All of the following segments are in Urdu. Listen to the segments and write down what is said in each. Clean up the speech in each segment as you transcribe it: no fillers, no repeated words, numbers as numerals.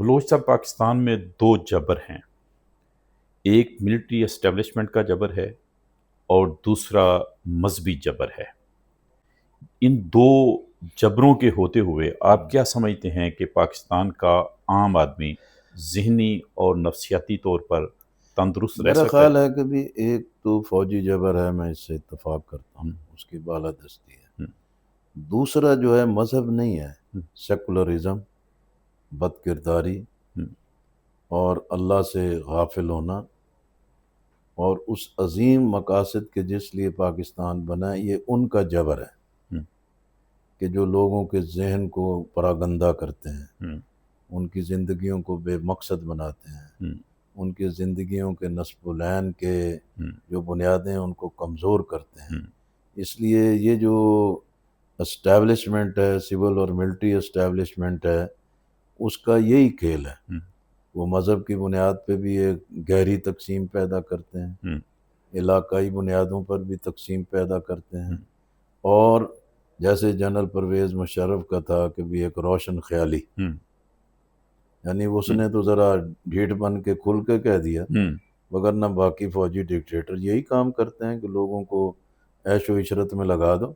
بلوچستان پاکستان میں دو جبر ہیں، ایک ملٹری اسٹیبلشمنٹ کا جبر ہے اور دوسرا مذہبی جبر ہے۔ ان دو جبروں کے ہوتے ہوئے آپ کیا سمجھتے ہیں کہ پاکستان کا عام آدمی ذہنی اور نفسیاتی طور پر تندرست رہ میرا سکتا خیال ہے؟ ہے کہ بھی ایک تو فوجی جبر ہے، میں اس سے اتفاق کرتا ہوں، اس کی بالادستی ہے۔ دوسرا جو ہے مذہب نہیں ہے، سیکولرزم، بد کرداری اور اللہ سے غافل ہونا، اور اس عظیم مقاصد کے جس لیے پاکستان بنا، یہ ان کا جبر ہے کہ جو لوگوں کے ذہن کو پراگندہ کرتے ہیں، ان کی زندگیوں کو بے مقصد بناتے ہیں، ان کی زندگیوں کے نصب العین کے جو بنیادیں ان کو کمزور کرتے ہیں۔ اس لیے یہ جو اسٹیبلشمنٹ ہے، سول اور ملٹری اسٹیبلشمنٹ ہے، اس کا یہی کھیل ہے۔ وہ مذہب کی بنیاد پہ بھی ایک گہری تقسیم پیدا کرتے ہیں، علاقائی بنیادوں پر بھی تقسیم پیدا کرتے ہیں، اور جیسے جنرل پرویز مشرف کا تھا کہ بھی ایک روشن خیالی، یعنی اس نے تو ذرا ڈھیٹ بن کے کھل کے کہہ دیا، وگرنہ باقی فوجی ڈکٹیٹر یہی کام کرتے ہیں کہ لوگوں کو عیش و عشرت میں لگا دو،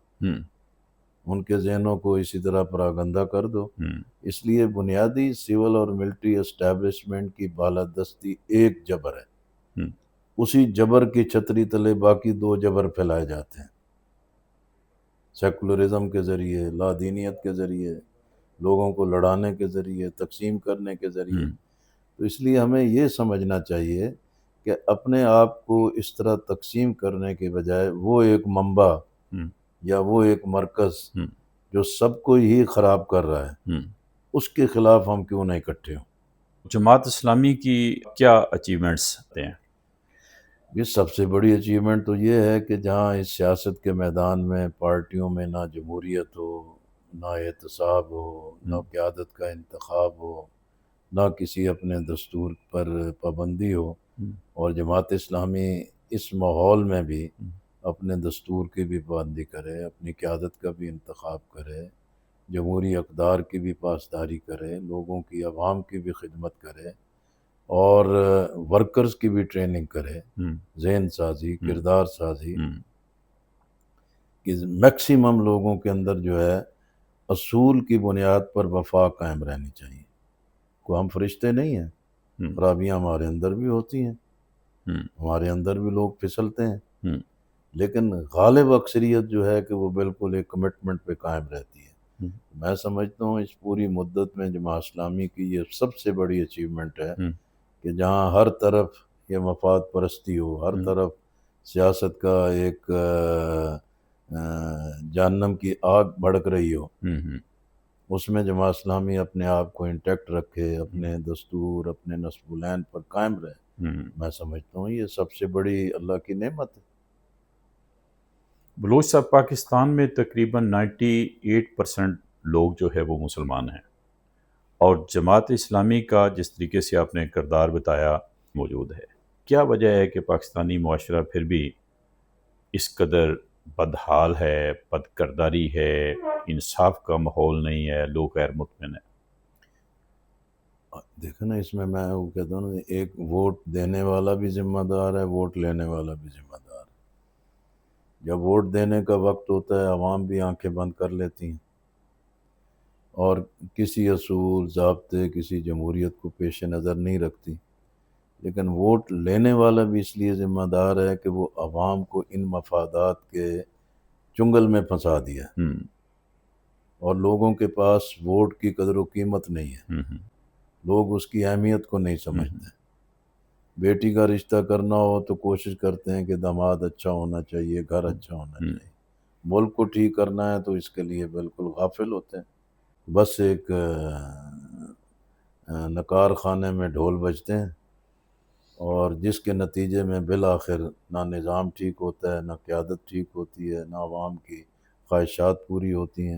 ان کے ذہنوں کو اسی طرح پراگندہ کر دو۔ اس لیے بنیادی سول اور ملٹری اسٹیبلشمنٹ کی بالادستی ایک جبر ہے، اسی جبر کی چھتری تلے باقی دو جبر پھیلائے جاتے ہیں، سیکولرزم کے ذریعے، لا دینیت کے ذریعے، لوگوں کو لڑانے کے ذریعے، تقسیم کرنے کے ذریعے۔ تو اس لیے ہمیں یہ سمجھنا چاہیے کہ اپنے آپ کو اس طرح تقسیم کرنے کے بجائے وہ ایک منبع یا وہ ایک مرکز جو سب کو ہی خراب کر رہا ہے، اس کے خلاف ہم کیوں نہیں اکٹھے ہوں۔ جماعت اسلامی کی کیا اچیومنٹس ہیں؟ یہ سب سے بڑی اچیومنٹ تو یہ ہے کہ جہاں اس سیاست کے میدان میں پارٹیوں میں نہ جمہوریت ہو، نہ احتساب ہو، نہ قیادت کا انتخاب ہو، نہ کسی اپنے دستور پر پابندی ہو، اور جماعت اسلامی اس ماحول میں بھی اپنے دستور کی بھی پابندی کرے، اپنی قیادت کا بھی انتخاب کرے، جمہوری اقدار کی بھی پاسداری کرے، لوگوں کی، عوام کی بھی خدمت کرے، اور ورکرز کی بھی ٹریننگ کرے، ذہن سازی، کردار سازی، کہ میکسیمم لوگوں کے اندر جو ہے اصول کی بنیاد پر وفا قائم رہنی چاہیے۔ کوئی ہم فرشتے نہیں ہیں، خرابیاں ہمارے اندر بھی ہوتی ہیں، ہمارے اندر بھی لوگ پھسلتے ہیں، لیکن غالب اکثریت جو ہے کہ وہ بالکل ایک کمٹمنٹ پہ قائم رہتی ہے۔ میں سمجھتا ہوں اس پوری مدت میں جماعت اسلامی کی یہ سب سے بڑی اچیومنٹ ہے کہ جہاں ہر طرف یہ مفاد پرستی ہو، ہر طرف سیاست کا ایک جہنم کی آگ بھڑک رہی ہو، اس میں جماعت اسلامی اپنے آپ کو انٹیکٹ رکھے، اپنے دستور، اپنے نصب العین پر قائم رہے۔ میں سمجھتا ہوں یہ سب سے بڑی اللہ کی نعمت ہے۔ بلوچستان پاکستان میں تقریباً 98% لوگ جو ہے وہ مسلمان ہیں، اور جماعت اسلامی کا جس طریقے سے آپ نے کردار بتایا موجود ہے۔ کیا وجہ ہے کہ پاکستانی معاشرہ پھر بھی اس قدر بدحال ہے، بد کرداری ہے، انصاف کا ماحول نہیں ہے، لوگ غیر مطمئن ہیں؟ دیکھیں نا، اس میں وہ کہتا ہوں نا، ایک ووٹ دینے والا بھی ذمہ دار ہے، ووٹ لینے والا بھی ذمہ دار ہے۔ جب ووٹ دینے کا وقت ہوتا ہے، عوام بھی آنکھیں بند کر لیتی ہیں اور کسی اصول، ضابطے، کسی جمہوریت کو پیش نظر نہیں رکھتی، لیکن ووٹ لینے والا بھی اس لیے ذمہ دار ہے کہ وہ عوام کو ان مفادات کے چنگل میں پھنسا دیا، اور لوگوں کے پاس ووٹ کی قدر و قیمت نہیں ہے، لوگ اس کی اہمیت کو نہیں سمجھتے۔ بیٹی کا رشتہ کرنا ہو تو کوشش کرتے ہیں کہ داماد اچھا ہونا چاہیے، گھر اچھا ہونا چاہیے، ملک کو ٹھیک کرنا ہے تو اس کے لیے بالکل غافل ہوتے ہیں۔ بس ایک نکار خانے میں ڈھول بجتے ہیں، اور جس کے نتیجے میں بالآخر نہ نظام ٹھیک ہوتا ہے، نہ قیادت ٹھیک ہوتی ہے، نہ عوام کی خواہشات پوری ہوتی ہیں۔